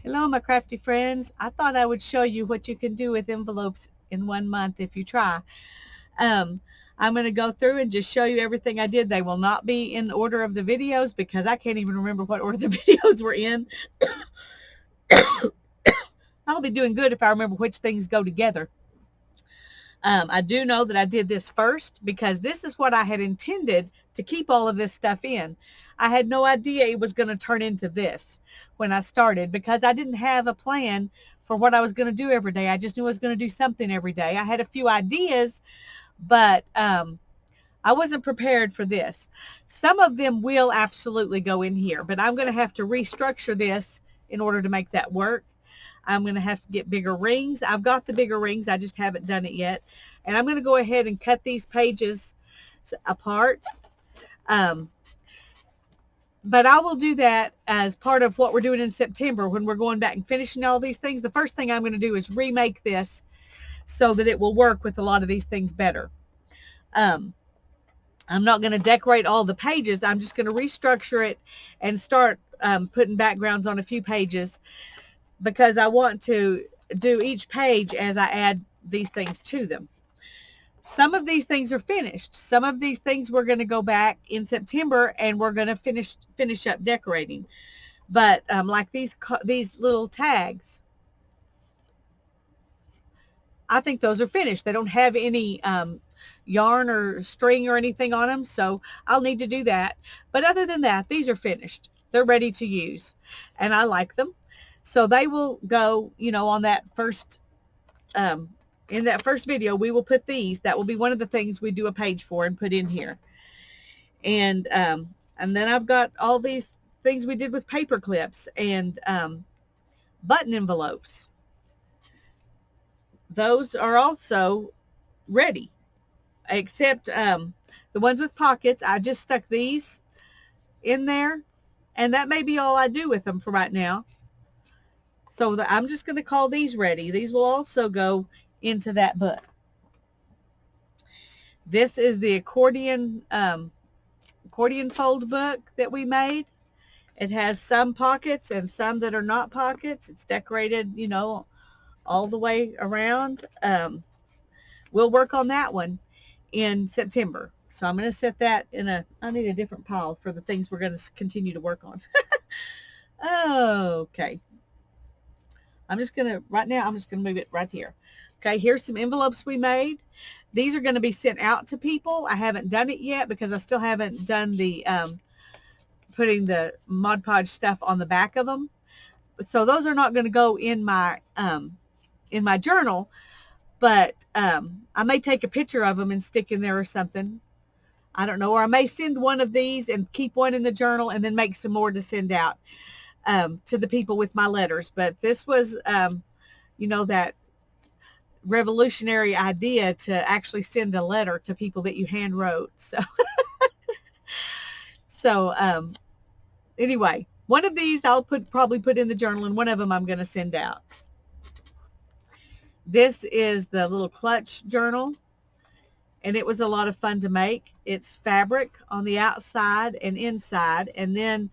Hello, my crafty friends. I thought I would show you what you can do with envelopes in 1 month if you try. Um, I'm going to go through and just show you everything I did. They will not be in order of the videos because I can't even remember what order the videos were in. I'll be doing good if I remember which things go together. I do know that I did this first because this is what I had intended to keep all of this stuff in. I had no idea it was going to turn into this when I started because I didn't have a plan for what I was going to do every day. I just knew I was going to do something every day. I had a few ideas, but I wasn't prepared for this. Some of them will absolutely go in here, but I'm going to have to restructure this in order to make that work. I'm going to have to get bigger rings. I've got the bigger rings. I just haven't done it yet. And I'm going to go ahead and cut these pages apart. But I will do that as part of what we're doing in September when we're going back and finishing all these things. The first thing I'm going to do is remake this so that it will work with a lot of these things better. I'm not going to decorate all the pages. I'm just going to restructure it and start putting backgrounds on a few pages because I want to do each page as I add these things to them. Some of these things are finished. Some of these things we're going to go back in September and we're going to finish up decorating. But like these little tags, I think those are finished. They don't have any yarn or string or anything on them, so I'll need to do that. But other than that, these are finished. They're ready to use, and I like them. So they will go, on that first, in that first video, we will put these. That will be one of the things we do a page for and put in here. And then I've got all these things we did with paper clips and button envelopes. Those are also ready, except the ones with pockets. I just stuck these in there, and that may be all I do with them for right now. So I'm just going to call these ready. These will also go into that book. This is the accordion fold book that we made. It has some pockets and some that are not pockets. It's decorated, all the way around. We'll work on that one in September. So I'm going to set that I need a different pile for the things we're going to continue to work on. Okay. Right now, I'm just going to move it right here. Okay, here's some envelopes we made. These are going to be sent out to people. I haven't done it yet because I still haven't done the putting the Mod Podge stuff on the back of them. So those are not going to go in my journal, but I may take a picture of them and stick in there or something. I don't know. Or I may send one of these and keep one in the journal and then make some more to send out to the people with my letters. But this was, that revolutionary idea to actually send a letter to people that you hand wrote. So anyway, one of these I'll probably put in the journal, and one of them I'm going to send out. This is the little clutch journal, and it was a lot of fun to make. It's fabric on the outside and inside, and then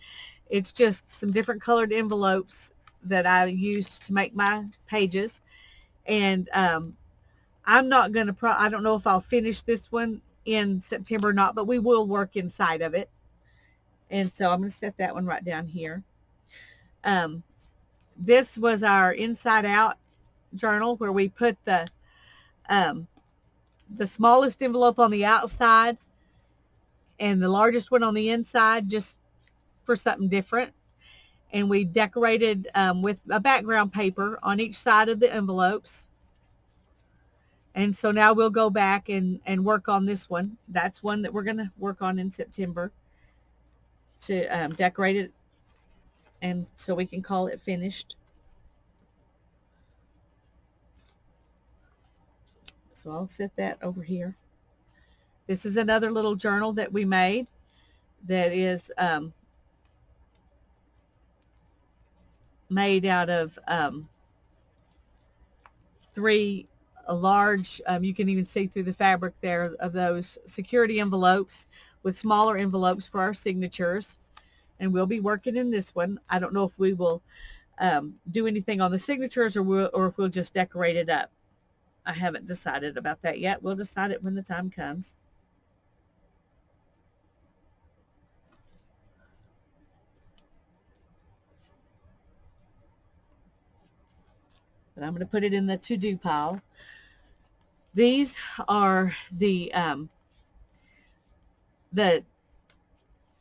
it's just some different colored envelopes that I used to make my pages. And I'm not going to, I don't know if I'll finish this one in September or not, but we will work inside of it. And so I'm going to set that one right down here. This was our inside out journal where we put the smallest envelope on the outside and the largest one on the inside, just for something different. And we decorated with a background paper on each side of the envelopes. And so now we'll go back and work on this one. That's one that we're going to work on in September to decorate it, and so we can call it finished. So I'll set that over here. This is another little journal that we made that is made out of three large, you can even see through the fabric there of those security envelopes with smaller envelopes for our signatures. And we'll be working in this one. I don't know if we will do anything on the signatures, or if we'll just decorate it up. I haven't decided about that yet. We'll decide it when the time comes. But I'm going to put it in the to-do pile. These are the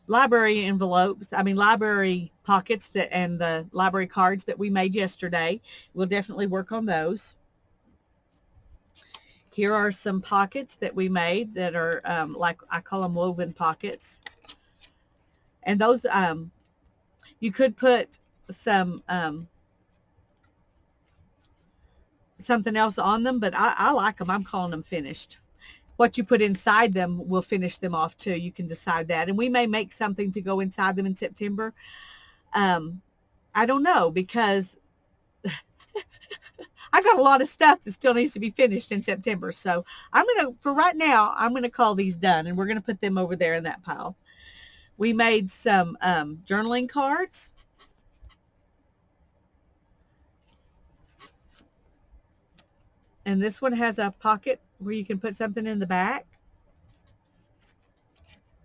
library envelopes, library pockets and the library cards that we made yesterday. We'll definitely work on those. Here are some pockets that we made that are like I call them woven pockets. And those, you could put some something else on them, but I like them. I'm calling them finished. What you put inside them will finish them off too. You can decide that. And we may make something to go inside them in September. I don't know, because I got a lot of stuff that still needs to be finished in September. So for right now, I'm going to call these done, and we're going to put them over there in that pile. We made some journaling cards. And this one has a pocket where you can put something in the back.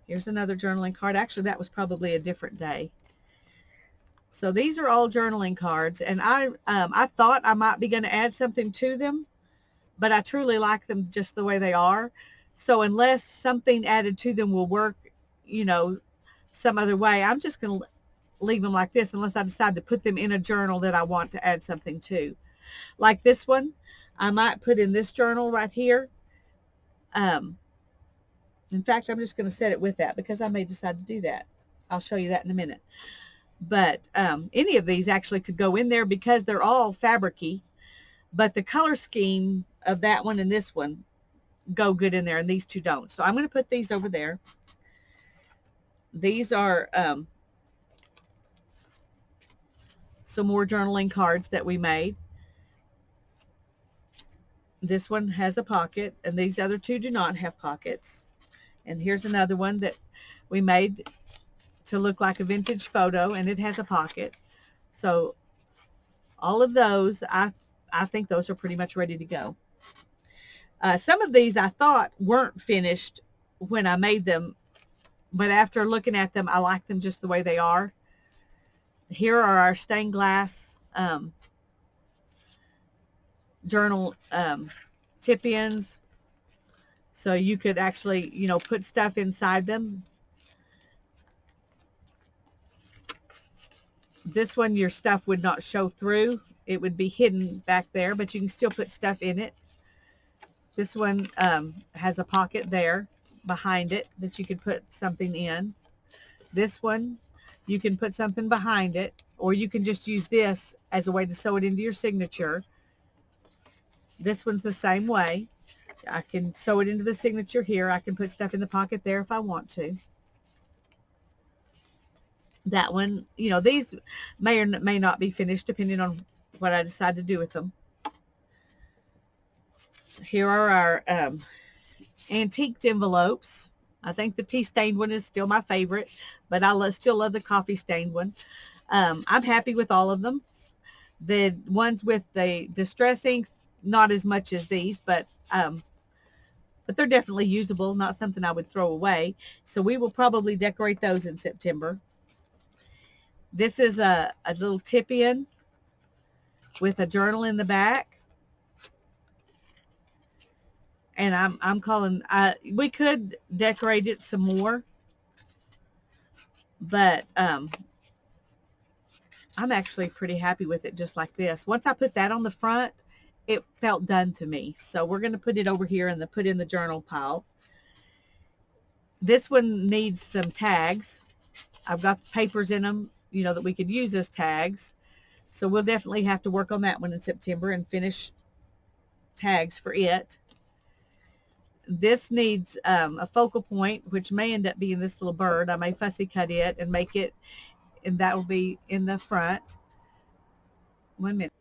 Here's another journaling card. Actually, that was probably a different day. So these are all journaling cards, and I thought I might be going to add something to them, but I truly like them just the way they are. So unless something added to them will work, some other way, I'm just going to leave them like this unless I decide to put them in a journal that I want to add something to. Like this one, I might put in this journal right here. In fact, I'm just going to set it with that because I may decide to do that. I'll show you that in a minute. But any of these actually could go in there because they're all fabric-y, but the color scheme of that one and this one go good in there, and these two don't. So I'm going to put these over there. These are some more journaling cards that we made. This one has a pocket, and these other two do not have pockets. And here's another one that we made to look like a vintage photo, and it has a pocket. So all of those, I think those are pretty much ready to go. Some of these I thought weren't finished when I made them, but after looking at them, I like them just the way they are. Here are our stained glass journal tip-ins. So you could actually, put stuff inside them. This one, your stuff would not show through. It would be hidden back there, but you can still put stuff in it. This one has a pocket there behind it that you could put something in. This one, you can put something behind it, or you can just use this as a way to sew it into your signature. This one's the same way. I can sew it into the signature here. I can put stuff in the pocket there if I want to. That one, these may or may not be finished depending on what I decide to do with them. Here are our antiqued envelopes. I think the tea stained one is still my favorite, but I still love the coffee stained one. I'm happy with all of them. The ones with the distress inks, not as much as these, but they're definitely usable, not something I would throw away. So we will probably decorate those in September. This is a little tip-in with a journal in the back. And I'm calling, we could decorate it some more, but I'm actually pretty happy with it just like this. Once I put that on the front, it felt done to me. So we're going to put it over here and put in the journal pile. This one needs some tags. I've got papers in them, that we could use as tags. So we'll definitely have to work on that one in September and finish tags for it. This needs a focal point, which may end up being this little bird. I may fussy cut it and make it, and that will be in the front. 1 minute.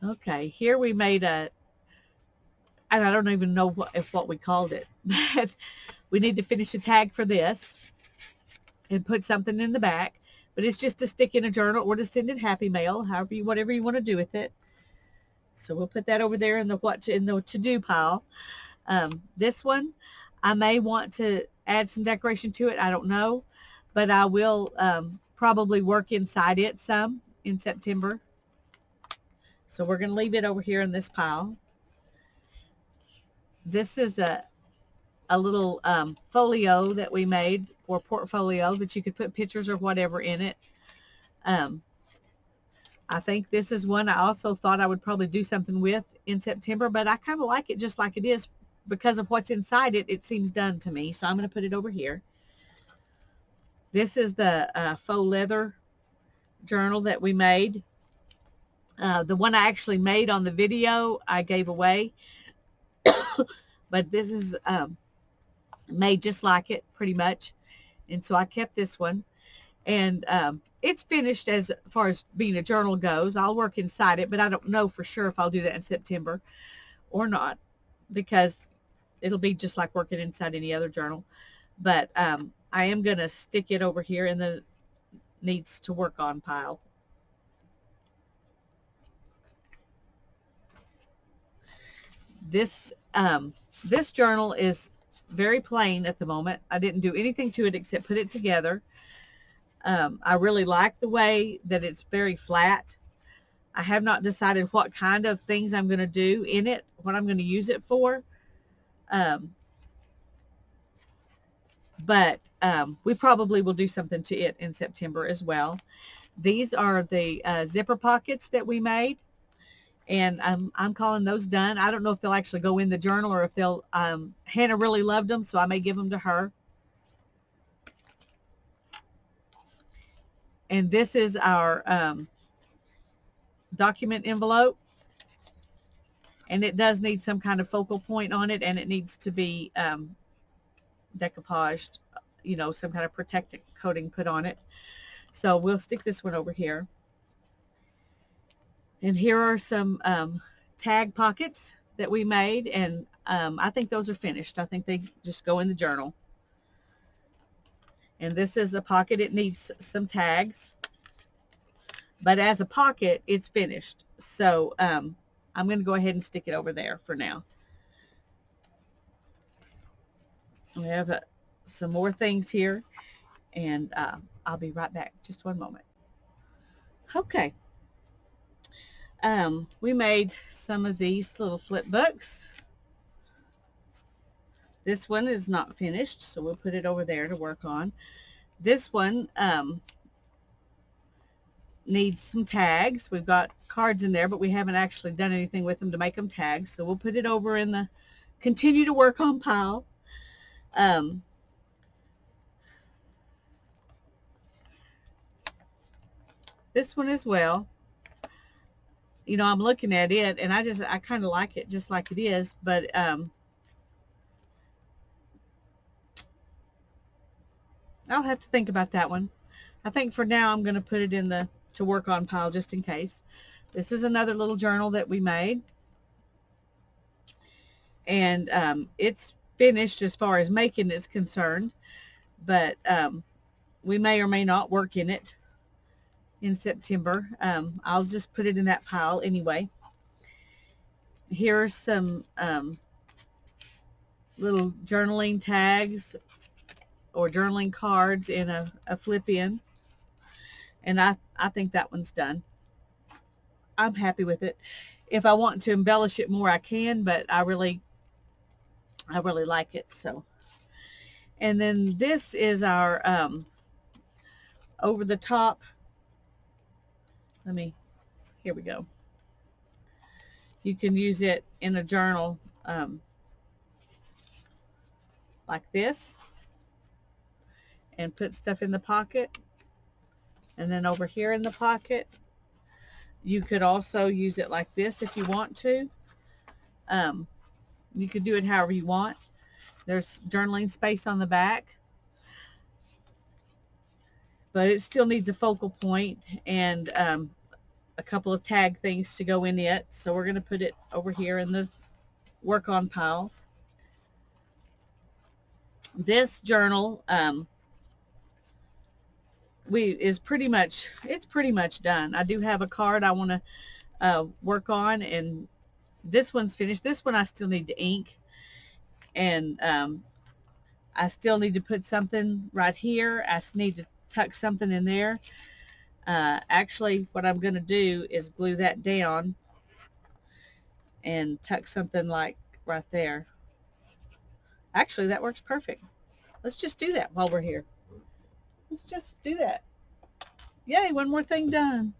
Okay, here we made and I don't even know what we called it, but we need to finish a tag for this and put something in the back. but it's just to stick in a journal or to send it happy mail, whatever you want to do with it. So we'll put that over there in the to-do pile. This one, I may want to add some decoration to it. I don't know, but I will probably work inside it some in September. So we're going to leave it over here in this pile. This is a little folio that we made, or portfolio, that you could put pictures or whatever in it. I think this is one I also thought I would probably do something with in September, but I kind of like it just like it is because of what's inside it. It seems done to me, so I'm going to put it over here. This is the faux leather journal that we made. The one I actually made on the video I gave away, but this is made just like it pretty much, and so I kept this one. And it's finished as far as being a journal goes. I'll work inside it, but I don't know for sure if I'll do that in September or not, because it'll be just like working inside any other journal. But I am going to stick it over here in the needs to work on pile. This journal is very plain at the moment. I didn't do anything to it except put it together. I really like the way that it's very flat. I have not decided what kind of things I'm going to do in it, what I'm going to use it for. But we probably will do something to it in September as well. These are the zipper pockets that we made, and I'm calling those done. I don't know if they'll actually go in the journal or if they'll, Hannah really loved them, so I may give them to her. And this is our document envelope, and it does need some kind of focal point on it, and it needs to be decoupaged, you know, some kind of protective coating put on it. So we'll stick this one over here. And here are some tag pockets that we made, and I think those are finished. I think they just go in the journal. And this is a pocket. It needs some tags, but as a pocket, it's finished. So I'm going to go ahead and stick it over there for now. We have some more things here, and I'll be right back. Just one moment. Okay. We made some of these little flip books. This one is not finished, so we'll put it over there to work on. This one needs some tags. We've got cards in there, but we haven't actually done anything with them to make them tags, so we'll put it over in the continue to work on pile. This one as well. You know, I'm looking at it, and I kind of like it just like it is, but I'll have to think about that one. I think for now I'm going to put it in the to work on pile just in case. This is another little journal that we made, and it's finished as far as making is concerned, but we may or may not work in it in September. I'll just put it in that pile anyway. Here are some little journaling tags or journaling cards in a flip in, and I think that one's done. I'm happy with it. If I want to embellish it more, I can, but I really like it. So, and then this is our over the top. Here we go. You can use it in a journal like this, and put stuff in the pocket, and then over here in the pocket. You could also use it like this if you want to. You could do it however you want. There's journaling space on the back, but it still needs a focal point and a couple of tag things to go in it. So we're going to put it over here in the work on pile. This journal it's pretty much done. I do have a card I want to work on, and this one's finished. This one I still need to ink, and I still need to put something right here. I need to tuck something in there. Actually, what I'm going to do is glue that down and tuck something like right there. Actually, that works perfect. Let's just do that while we're here. Let's just do that. Yay, one more thing done.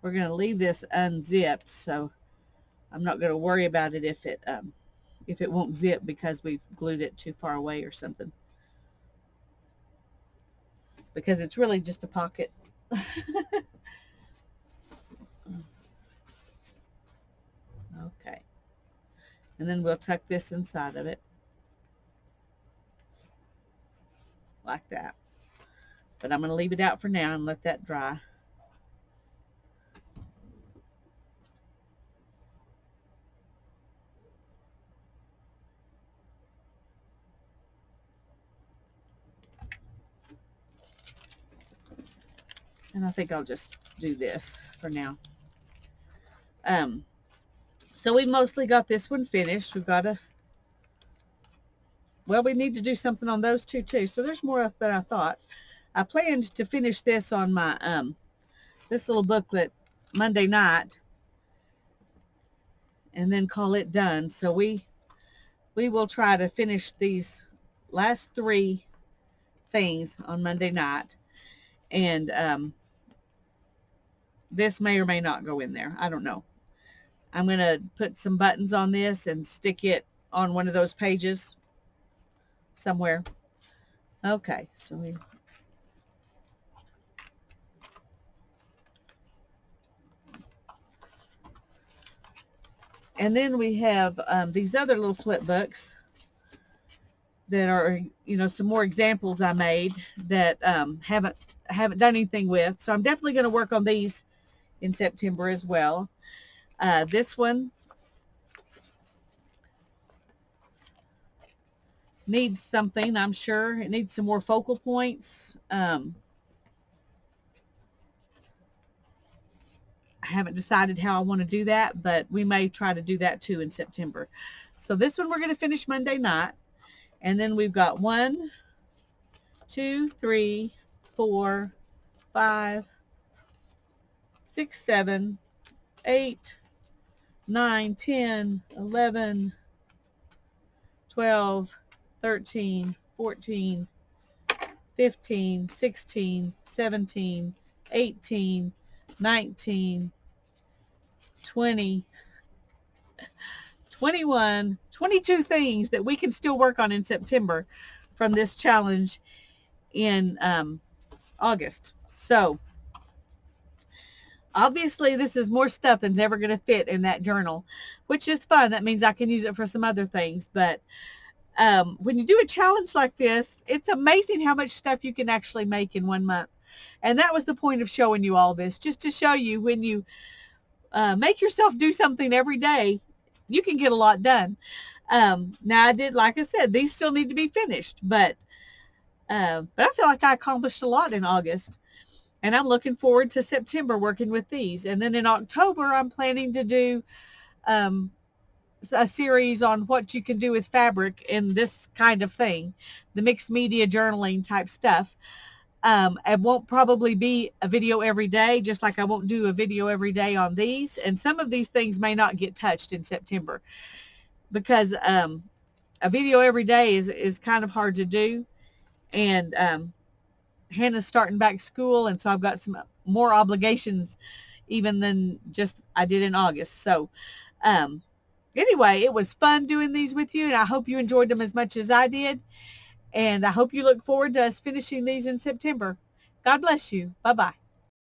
We're going to leave this unzipped, so I'm not going to worry about it if it won't zip because we've glued it too far away or something. Because it's really just a pocket. Okay. And then we'll tuck this inside of it. Like that. But I'm going to leave it out for now and let that dry. And I think I'll just do this for now. So we mostly got this one finished. We've got well, we need to do something on those two too. So there's more than I thought. I planned to finish this on my this little booklet Monday night and then call it done. So we will try to finish these last 3 things on Monday night. And this may or may not go in there. I don't know. I'm going to put some buttons on this and stick it on one of those pages somewhere. Okay, so and then we have these other little flip books that are, you know, some more examples I made that haven't done anything with. So I'm definitely going to work on these in September as well. This one needs something, I'm sure. It needs some more focal points. I haven't decided how I want to do that, but we may try to do that too in September. So this one we're going to finish Monday night. And then we've got 1, 2, 3, 4, 5, 6, 7, 8, 9, 10, 11, 12, 13, 14, 15, 16, 17, 18, 19, 20, 21, 22 things that we can still work on in September from this challenge in August. So obviously this is more stuff than's ever going to fit in that journal, which is fun. That means I can use it for some other things. But when you do a challenge like this, it's amazing how much stuff you can actually make in 1 month. And that was the point of showing you all this, just to show you when you make yourself do something every day, you can get a lot done. Now I did, like I said, these still need to be finished, but I feel like I accomplished a lot in August, and I'm looking forward to September working with these. And then in October, I'm planning to do a series on what you can do with fabric in this kind of thing, the mixed media journaling type stuff. It won't probably be a video every day, just like I won't do a video every day on these. And some of these things may not get touched in September because a video every day is kind of hard to do. And Hannah's starting back school, and so I've got some more obligations even than just I did in August. So anyway, it was fun doing these with you, and I hope you enjoyed them as much as I did. And I hope you look forward to us finishing these in September. God bless you. Bye-bye.